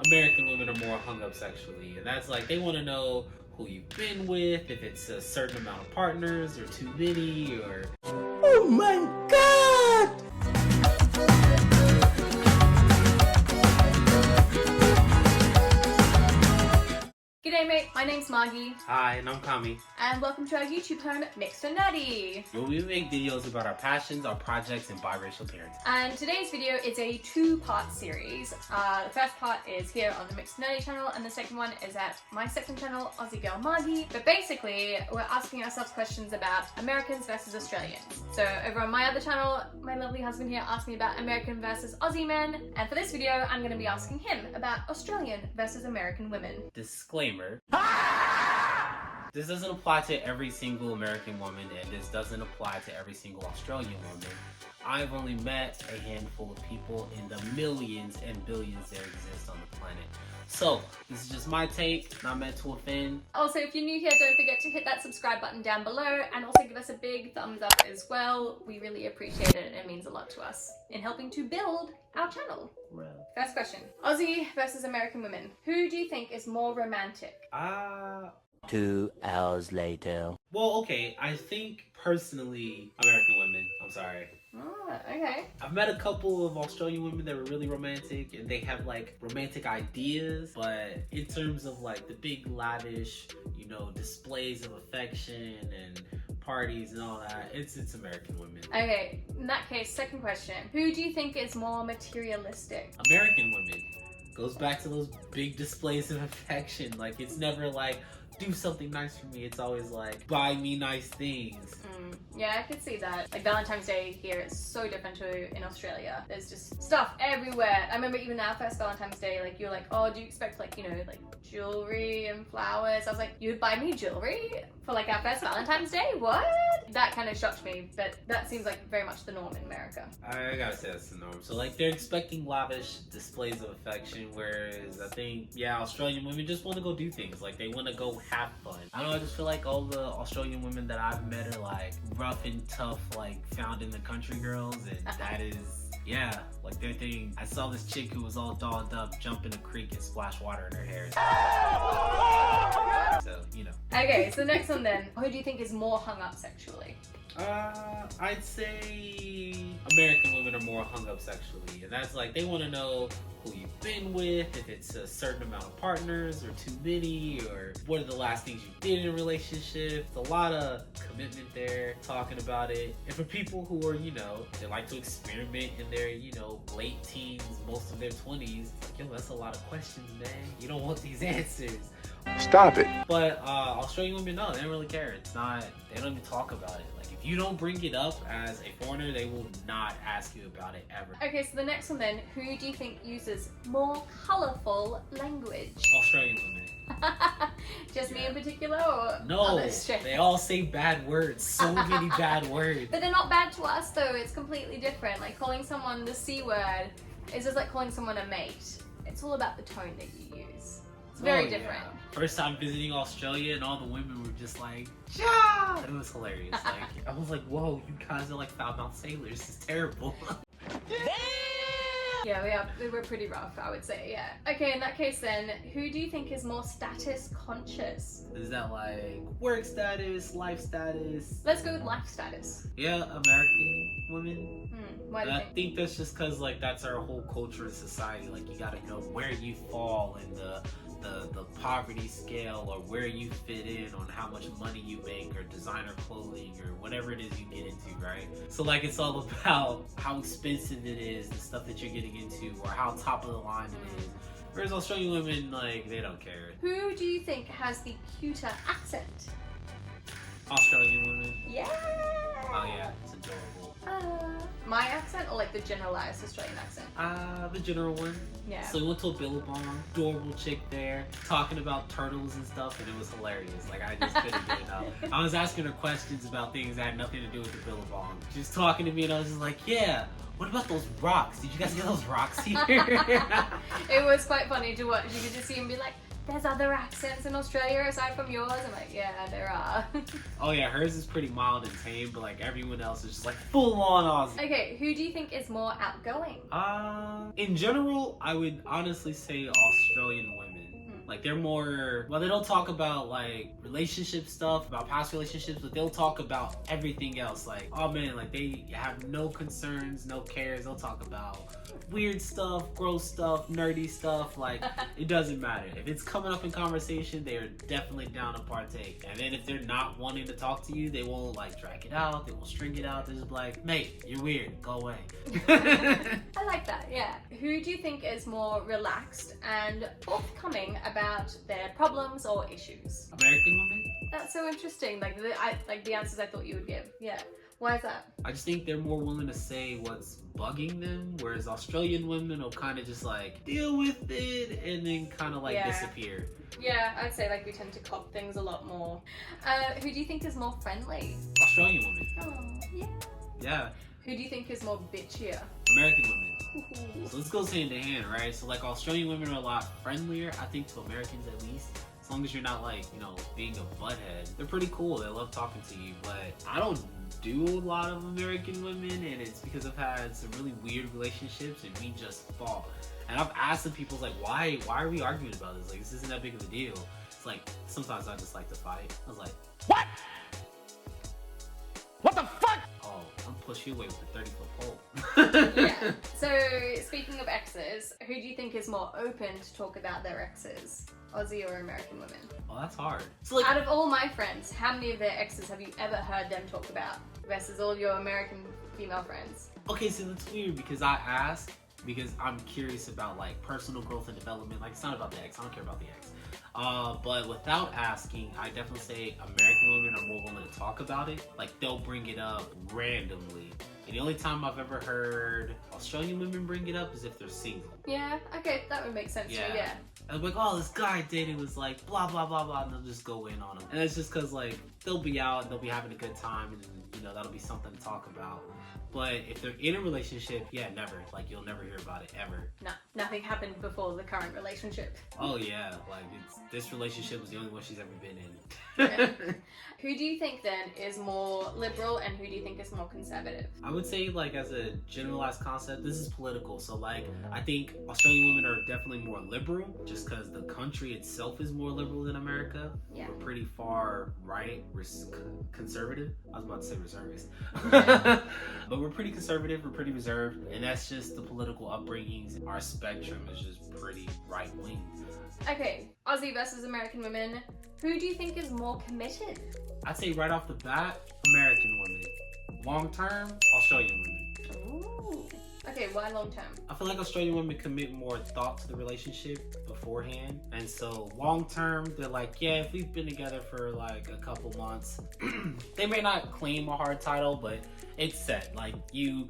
American women are more hung up sexually, and that's like they want to know who you've been with, if it's a certain amount of partners or too many, or oh my god! G'day mate, my name's Margie. Hi, and I'm Kami. And welcome to our YouTube home, Mixed and Nutty. Where we make videos about our passions, our projects, and biracial parenting. And today's video is a two-part series. The first part is here on the Mixed and Nutty channel, and the second one is at my second channel, Aussie Girl Margie. But basically, we're asking ourselves questions about Americans versus Australians. So over on my other channel, my lovely husband here asked me about American versus Aussie men. And for this video, I'm going to be asking him about Australian versus American women. Disclaimer. This doesn't apply to every single American woman, and this doesn't apply to every single Australian woman. I've only met a handful of people in the millions and billions that exist on the planet. So, this is just my take, not meant to offend. Also, if you're new here, don't forget to hit that subscribe button down below and also give us a big thumbs up as well. We really appreciate it and it means a lot to us in helping to build our channel. Well. First question. Aussie versus American women. Who do you think is more romantic? 2 hours later. Well, okay, I think personally, American women. I'm sorry. Oh, okay. I've met a couple of Australian women that were really romantic, and they have like romantic ideas, but in terms of like the big lavish, you know, displays of affection and parties and all that, it's American women. Okay, in that case, second question. Who do you think is more materialistic? American women. Goes back to those big displays of affection. Like, it's never like, do something nice for me. It's always like, buy me nice things. Yeah, I could see that. Like Valentine's Day here is so different to in Australia. There's just stuff everywhere. I remember even our first Valentine's Day, like you're like, oh, do you expect like, you know, like jewelry and flowers? I was like, you'd buy me jewelry for like our first Valentine's Day? What? That kind of shocked me, but that seems like very much the norm in America. I gotta say that's the norm. So like they're expecting lavish displays of affection, whereas I think, yeah, Australian women just want to go do things. Like they want to go have fun. I don't know, I just feel like all the Australian women that I've met are like rough and tough, like found in the country girls, and that is, yeah, like their thing. I saw this chick who was all dolled up, jump in a creek and splash water in her hair. So, you know. Okay, so the next one then. Who do you think is more hung up sexually? I'd say American women are more hung up sexually, and that's like they want to know who you've been with, if it's a certain amount of partners or too many, or what are the last things you did in a relationship. A lot of commitment there, talking about it. And for people who are, you know, they like to experiment in their, you know, late teens, most of their 20s, like, yo, that's a lot of questions, man. You don't want these answers. Stop it. But Australian women, no, they don't really care. It's not, they don't even talk about it. Like, if you don't bring it up as a foreigner, they will not ask you about it ever. Okay, so the next one then. Who do you think uses more colourful language? Australian women. Just me in particular, or No, others? they all say bad words. So many bad words. But they're not bad to us though. It's completely different. Like calling someone the C word is just like calling someone a mate. It's all about the tone that you use. It's very different. Yeah. First time visiting Australia, and all the women were just like, yeah! It was hilarious. Like, I was like, whoa, you guys are like foul-mouthed sailors. This is terrible. Yeah, we're pretty rough, I would say, yeah. Okay, in that case then, who do you think is more status conscious? Is that like work status, life status? Let's go with life status. Yeah, American women. Why do you I think? think that's just because like that's our whole culture and society. Like you gotta know where you fall in the poverty scale, or where you fit in on how much money you make, or designer clothing, or whatever it is you get into, right? So like it's all about how expensive it is, the stuff that you're getting into, or how top of the line it is. Whereas Australian women, like, they don't care. Who do you think has the cuter accent? Australian women? Yeah! Oh yeah, it's adorable. My accent or like the generalized Australian accent? The general one. Yeah. So we went to a Billabong, adorable chick there, talking about turtles and stuff, and it was hilarious. Like, I just couldn't get enough. I was asking her questions about things that had nothing to do with the Billabong. She was talking to me, and I was just like, yeah, what about those rocks? Did you guys get those rocks here? It was quite funny to watch. You could just see him be like, there's other accents in Australia aside from yours. I'm like, yeah, there are. Oh yeah, hers is pretty mild and tame, but like everyone else is just like full on Aussie. Okay, who do you think is more outgoing? In general, I would honestly say Australian women. Like they're more, well, they don't talk about like relationship stuff, about past relationships, but they'll talk about everything else. Like, oh man, like they have no concerns, no cares. They'll talk about weird stuff, gross stuff, nerdy stuff. Like it doesn't matter. If it's coming up in conversation, they are definitely down to partake. And then if they're not wanting to talk to you, they won't like drag it out. They won't string it out. They're just like, mate, you're weird. Go away. I like that, yeah. Who do you think is more relaxed and forthcoming about their problems or issues? American women? That's so interesting. Like the answers I thought you would give. Yeah. Why is that? I just think they're more willing to say what's bugging them, whereas Australian women will kind of just like deal with it and then kind of like disappear. Yeah, I'd say like we tend to cop things a lot more. Who do you think is more friendly? Australian women. Oh, yeah. Yeah. Who do you think is more bitchier? American women. So this goes hand in hand, right? So like Australian women are a lot friendlier, I think, to Americans at least. As long as you're not like, you know, being a butthead. They're pretty cool. They love talking to you. But I don't do a lot of American women, and it's because I've had some really weird relationships and we just fought. And I've asked some people like, why are we arguing about this? Like, this isn't that big of a deal. It's like, sometimes I just like to fight. I was like, what? What the fuck? Oh, I'm push you away with a 30-foot pole. Yeah. So speaking of exes, who do you think is more open to talk about their exes? Aussie or American women? Oh, that's hard. So like, out of all my friends, how many of their exes have you ever heard them talk about versus all your American female friends? Okay, so that's weird because I asked because I'm curious about like personal growth and development. Like it's not about the ex. I don't care about the ex. But without asking, I definitely say American women are more willing to talk about it. Like they'll bring it up randomly. And the only time I've ever heard Australian women bring it up is if they're single. Yeah, okay, that would make sense to me, yeah. I'm like, oh, this guy I dated was like blah blah blah blah, and they'll just go in on him. And it's just because like they'll be out and they'll be having a good time, and you know that'll be something to talk about. But if they're in a relationship, yeah, never. Like you'll never hear about it ever. No, nothing happened before the current relationship. Oh yeah, like this relationship was the only one she's ever been in. Yeah. Who do you think then is more liberal and who do you think is more conservative? I would say like as a generalized concept, this is political. So like I think Australian women are definitely more liberal just because the country itself is more liberal than America. Yeah. We're pretty far right. We're conservative. I was about to say reservist. But we're pretty conservative. We're pretty reserved. And that's just the political upbringings. Our spectrum is just pretty right wing. Okay, Aussie versus American women. Who do you think is more committed? I'd say right off the bat, American women. Long term, Australian women. Ooh. Okay, why long term? I feel like Australian women commit more thought to the relationship beforehand. And so long term, they're like, yeah, if we've been together for like a couple months, they may not claim a hard title, but it's set. Like you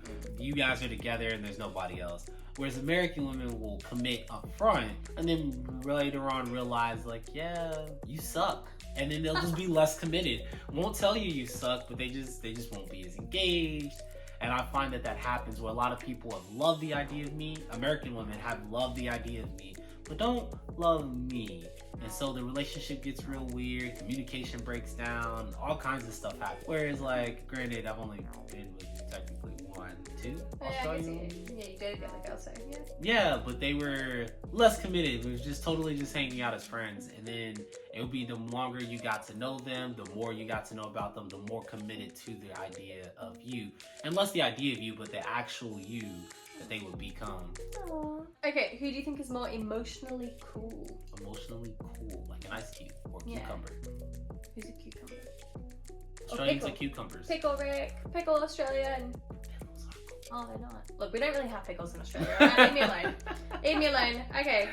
guys are together and there's nobody else. Whereas American women will commit up front and then later on realize like, yeah, you suck. And then they'll just be less committed. Won't tell you suck, but they just won't be as engaged. And I find that happens where a lot of people have loved the idea of me. American women have loved the idea of me, but don't love me. And so the relationship gets real weird, communication breaks down, all kinds of stuff happens. Whereas like, granted, I've only been with technically 1, 2 Australian women. Yeah, you dated the other girl, so yeah. Yeah, but they were less committed. It was just totally just hanging out as friends. And then it would be the longer you got to know them, the more you got to know about them, the more committed to the idea of you. And less the idea of you, but the actual you that they would become. Aww. Okay, who do you think is more emotionally cool? Emotionally cool, like an ice cube or cucumber. Who's a cucumber? Australians are cucumbers. Pickle Rick, Pickle Australia, and... Oh, they're not. Look, we don't really have pickles in Australia. Right? Leave me alone. Leave me alone. Okay.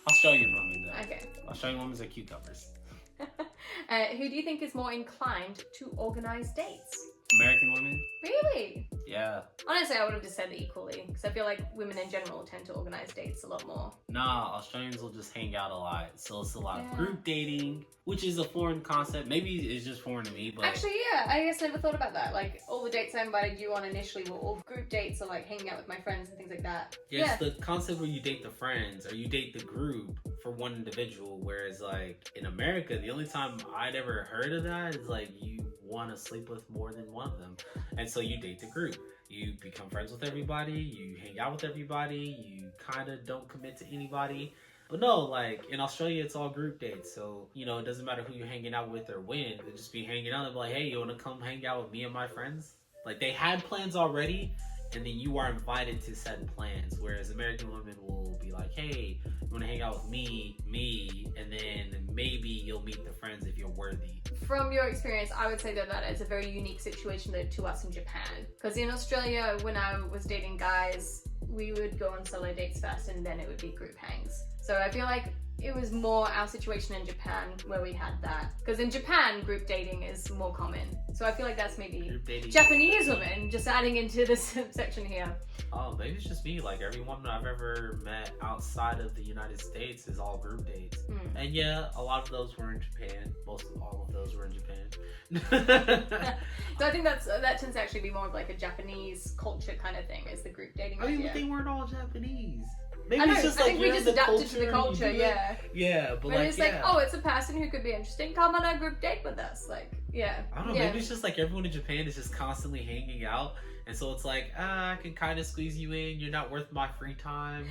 Australian women, though. Okay. Australian women are cucumbers. Who do you think is more inclined to organize dates? American women. Really? Yeah. Honestly, I would have just said equally, because I feel like women in general tend to organize dates a lot more. Nah, Australians will just hang out a lot. So it's a lot of group dating, which is a foreign concept. Maybe it's just foreign to me, but... Actually, yeah, I guess I never thought about that. Like, all the dates I invited you on initially were all group dates or like hanging out with my friends and things like that. Yeah, it's the concept where you date the friends or you date the group for one individual, whereas like in America, the only time I'd ever heard of that is like you want to sleep with more than one of them, and so you date the group. You become friends with everybody, you hang out with everybody, you kind of don't commit to anybody. But no, like in Australia, it's all group dates. So, you know, it doesn't matter who you're hanging out with or when. They'll just be hanging out and be like, hey, you want to come hang out with me and my friends? Like they had plans already, and then you are invited to said plans. Whereas American women will be like, hey, you want to hang out with me, and then maybe you'll meet the friends if you're worthy. From your experience, I would say that that is a very unique situation to us in Japan. Because in Australia, when I was dating guys, we would go on solo dates first and then it would be group hangs. So I feel like it was more our situation in Japan where we had that. Because in Japan, group dating is more common. So I feel like that's maybe Japanese women just adding into this section here. Oh, maybe it's just me. Like every woman I've ever met outside of the United States is all group dates. And yeah, a lot of those were in Japan. Most of all of those were in Japan. So I think that tends to actually be more of like a Japanese culture kind of thing, is the group dating I mean, idea. but they weren't all Japanese. Maybe I know, it's just I like think we just adapted to the culture, yeah. Yeah, but like, it's like, oh, it's a person who could be interesting, come on a group date with us. Like, yeah. I don't know, maybe it's just like everyone in Japan is just constantly hanging out. And so it's like, I can kind of squeeze you in. You're not worth my free time.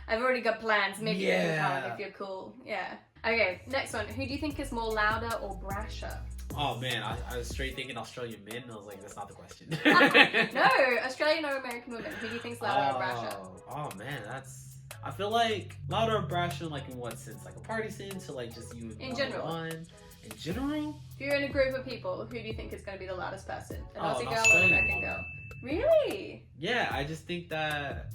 I've already got plans. Maybe you can come if you're cool. Yeah. Okay, next one. Who do you think is more louder or brasher? Oh man, I was straight thinking Australian men, and I was like, that's not the question. No, Australian or American women. Who do you think's louder or brasher? Oh man, I feel like louder or brasher, like in what sense? Like a party sense, or like just you in general? One? In general? If you're in a group of people, who do you think is going to be the loudest person? An Aussie girl or an Australian American girl? Really? Yeah, I just think that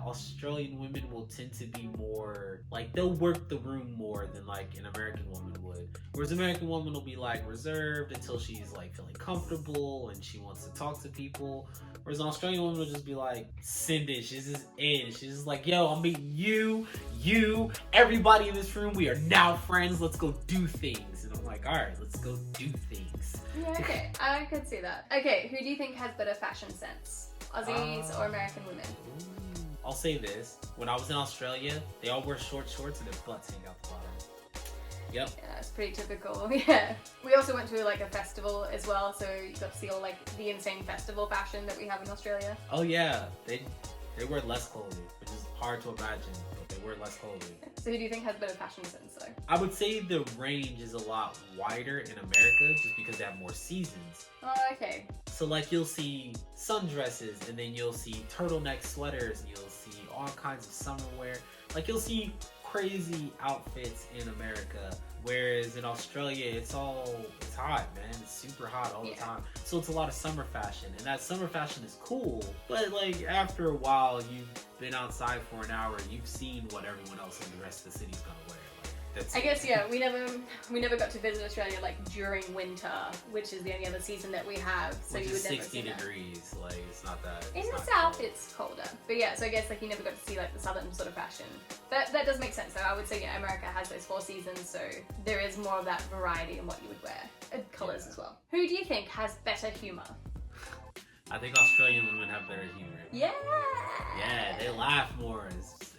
Australian women will tend to be more like they'll work the room more than like an American woman would. Whereas American woman will be like reserved until she's like feeling comfortable and she wants to talk to people. Whereas an Australian woman will just be like, send it. She's just in. She's just like, yo, I'm meeting you, everybody in this room. We are now friends. Let's go do things. And I'm like, all right, let's go do things. Yeah, okay. I could see that. Okay, who do you think has better fashion sense? Aussies or American women? I'll say this. When I was in Australia, they all wear short shorts and their butts hang out the bottom. Yep. Yeah, that's pretty typical. Yeah. We also went to like a festival as well, so you got to see all like the insane festival fashion that we have in Australia. Oh yeah, they wear less clothing, which is hard to imagine, but they wear less clothing. So who do you think has better fashion sense though? I would say the range is a lot wider in America just because they have more seasons. Oh, okay. So like you'll see sundresses and then you'll see turtleneck sweaters and you'll see all kinds of summer wear. Like you'll see crazy outfits in America, whereas in Australia it's hot, man. It's super hot all the time. So it's a lot of summer fashion, and that summer fashion is cool, but like after a while you've been outside for an hour, you've seen what everyone else in the rest of the city's gonna wear. I guess we never got to visit Australia like during winter, which is the only other season that we have. So which you would is never 60 see degrees, like it's not that. In the south, it's colder, but yeah. So I guess like you never got to see like the southern sort of fashion. But that does make sense. So I would say America has those 4 seasons, so there is more of that variety in what you would wear, and colors as well. Who do you think has better humor? I think Australian women have better humor. Yeah. Yeah, they laugh more.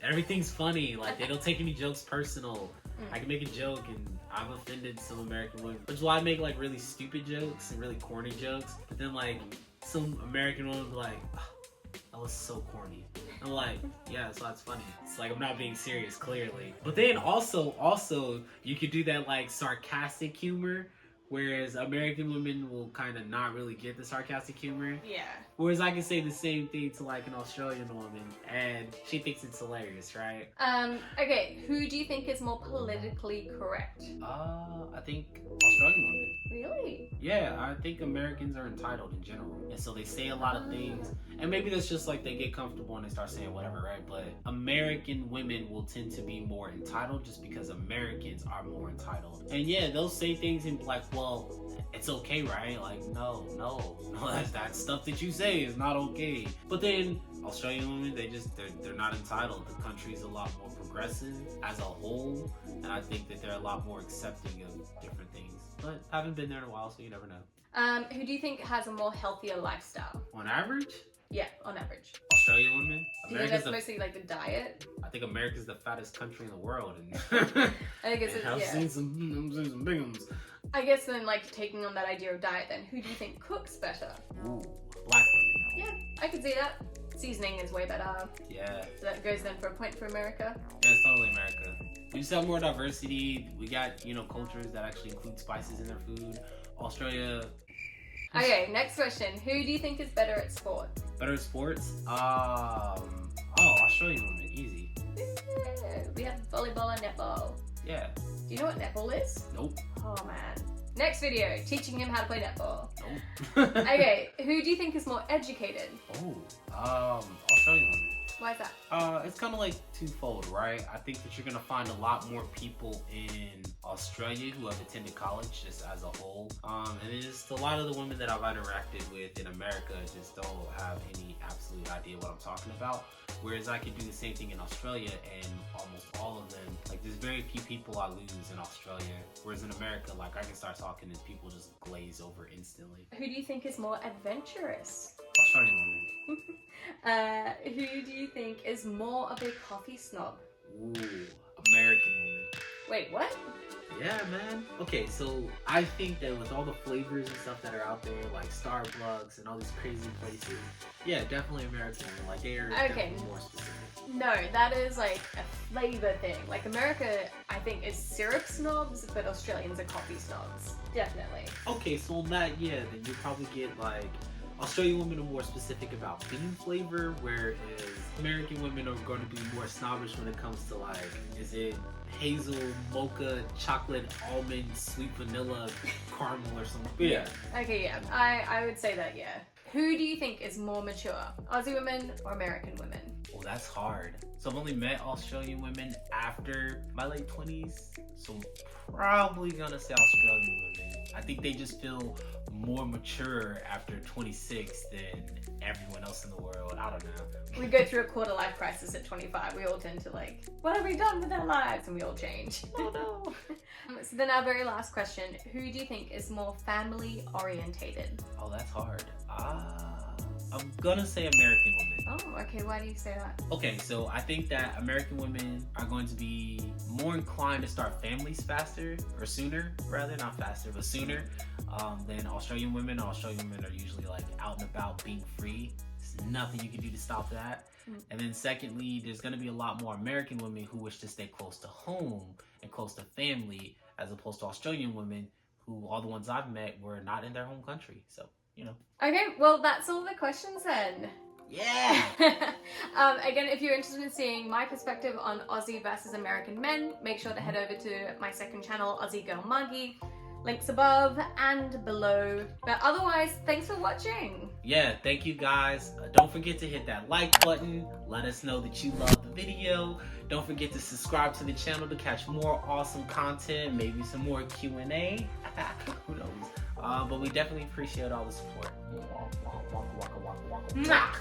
Everything's funny. Like they don't take any jokes personal. I can make a joke and I've offended some American women, which is why I make like really stupid jokes and really corny jokes. But then like some American women will be like, oh, that was so corny. I'm like, yeah, so that's funny. It's like I'm not being serious, clearly. But then also you could do that like sarcastic humor. Whereas American women will kind of not really get the sarcastic humor. Yeah. Whereas I can say the same thing to like an Australian woman and she thinks it's hilarious, right? Okay, who do you think is more politically correct? I think Australian women. Really? Yeah, I think Americans are entitled in general. And so they say a lot of things. And maybe that's just like they get comfortable and they start saying whatever, right? But American women will tend to be more entitled just because Americans are more entitled. And yeah, they'll say things and like, well, it's okay, right? Like, no, that stuff that you say is not okay. But then Australian women, they're not entitled. The country's a lot more progressive as a whole, and I think that they're a lot more accepting of different things. But I haven't been there in a while, so you never know. Who do you think has a more healthier lifestyle? On average? Yeah, on average. Australian women? Do you think that's mostly like the diet? I think America's the fattest country in the world. And I guess it's, I've seen some big ones. I guess then, like, taking on that idea of diet, then who do you think cooks better? Ooh, black women. Yeah, I could see that. Seasoning is way better. Yeah. So that goes then for a point for America. Yeah, it's totally America. We just have more diversity. We got, cultures that actually include spices in their food. Australia. Okay, next question. Who do you think is better at sport? Better at sports? Australian women, easy. Yeah, we have volleyball and netball. Yeah. Do you know what netball is? Nope. Oh man. Next video, teaching him how to play netball. Nope. Okay, who do you think is more educated? Australian women. Why is that? It's kind of like twofold, right? I think that you're gonna find a lot more people in Australia who have attended college just as a whole. And just a lot of the women that I've interacted with in America just don't have any absolute idea what I'm talking about. Whereas I could do the same thing in Australia and almost all of them, like there's very few people I lose in Australia. Whereas in America, like I can start talking and people just glaze over instantly. Who do you think is more adventurous? Australian women. Who do you think is more of a coffee snob? Ooh, American women. Wait, what? Yeah, man. Okay, so I think that with all the flavors and stuff that are out there, like Starbucks and all these crazy places, yeah, definitely American. Like they are definitely more specific. No, that is like a flavor thing. Like America, I think, is syrup snobs, but Australians are coffee snobs. Definitely. Okay, so on that, yeah, then you probably get like Australian women are more specific about bean flavor, whereas American women are going to be more snobbish when it comes to like, is it hazel, mocha, chocolate, almond, sweet vanilla, caramel or something? Yeah. Okay, yeah, I would say that, yeah. Who do you think is more mature, Aussie women or American women? Oh, that's hard. So I've only met Australian women after my late 20s, so I'm probably gonna say Australian women. I think they just feel more mature after 26 than everyone else in the world. I don't know. We go through a quarter life crisis at 25. We all tend to like, what have we done with our lives? And we all change. Oh no. So then our very last question, who do you think is more family orientated? Oh, that's hard. I'm gonna say American women. Oh, okay. Why do you say that? Okay, so I think that American women are going to be more inclined to start families faster, or sooner, rather, not faster, but sooner, than Australian women. Australian women are usually like out and about being free. There's nothing you can do to stop that. And then secondly, there's gonna be a lot more American women who wish to stay close to home and close to family, as opposed to Australian women who, all the ones I've met, were not in their home country. So, Okay, well, that's all the questions then. Yeah! Again, if you're interested in seeing my perspective on Aussie versus American men, make sure to head over to my second channel, Aussie Girl Margie. Links above and below. But otherwise, thanks for watching. Yeah, thank you guys. Don't forget to hit that like button. Let us know that you love the video. Don't forget to subscribe to the channel to catch more awesome content, maybe some more Q&A. Who knows? But we definitely appreciate all the support. Mwah.